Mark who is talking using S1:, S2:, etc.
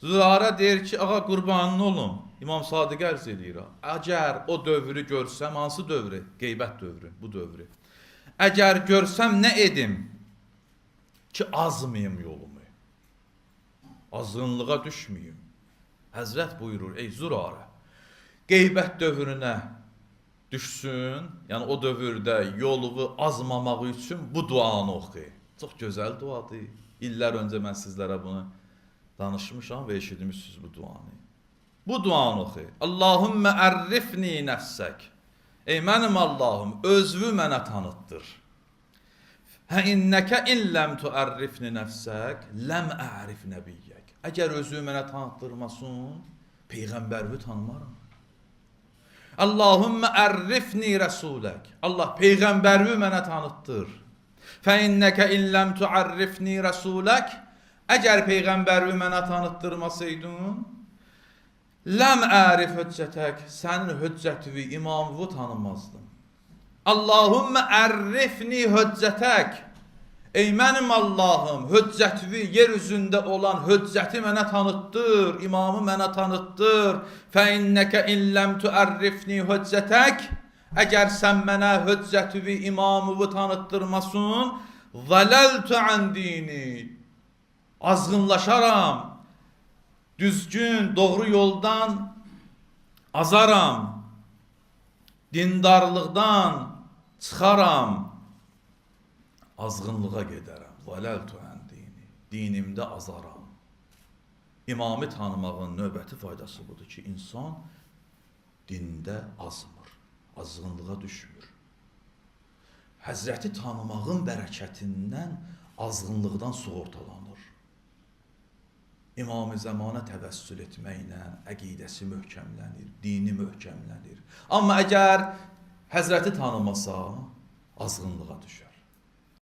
S1: Zürarə deyir ki, ağa qurbanın olum. İmam Sadiq ərz edir. Əgər o dövrü görsəm, hansı dövrü? Qeybət dövrü, bu dövrü. Əgər görsəm nə edim ki, azmayım yolumu? Azğınlığa düşməyim. Həzrət buyurur, ey Zürarə, qeybət dövrünə düşsün, yəni o dövrdə yolu azmamaq üçün bu duanı oxu. Çox gözəl duadır. İllər öncə mən sizlərə bunu danışmışam və eşitmişsiniz bu duanı. Bu duanı oxu. Allahümmə ərrifni nəfsək. Ey mənim Allahım, özünü mənə tanıtdır. Hə innəkə illəm tuərrifni nəfsək, ləm ərif nəbiyyək. Əgər özünü mənə tanıtdırmasın, Peyğəmbərini tanımaram. Allahümmə ərrifni rəsulək. Allah Peyğəmbərini mənə tanıtdır. Fə innəkə illəm tuərrifni rəsulək. Əgər Peyğəmbərini mənə tanıtdırmasaydın, ləm ərif hüccətək, sənin hüccətini, imamını tanımazdım. Allahümmə ərrifni hüccətək. Ey mənim Allahım, hüccətini, yer üzündə olan hüccəti mənə tanıtdır, imamı mənə tanıtdır. Fə innəkə illəm tuərrifni hüccətək. Əgər sən mənə hüccətini, imamını tanıtdırmasın, zələltü ən dini. Azğınlaşaram, düzgün, doğru yoldan azaram, dindarlıqdan çıxaram, azğınlığa gedərəm. Zələltü ən dini. Dinimdə azaram. İmamı tanımağın növbəti faydası budur ki, insan dində azmır, azğınlığa düşmür. Həzrəti tanımağın bərəkətindən azğınlıqdan sığortalanır. İmam-ı Zəmanə təvəssül etməklə əqidəsi möhkəmlənir, dini möhkəmlənir. Amma əgər Həzrəti tanımasa, azğınlığa düşər.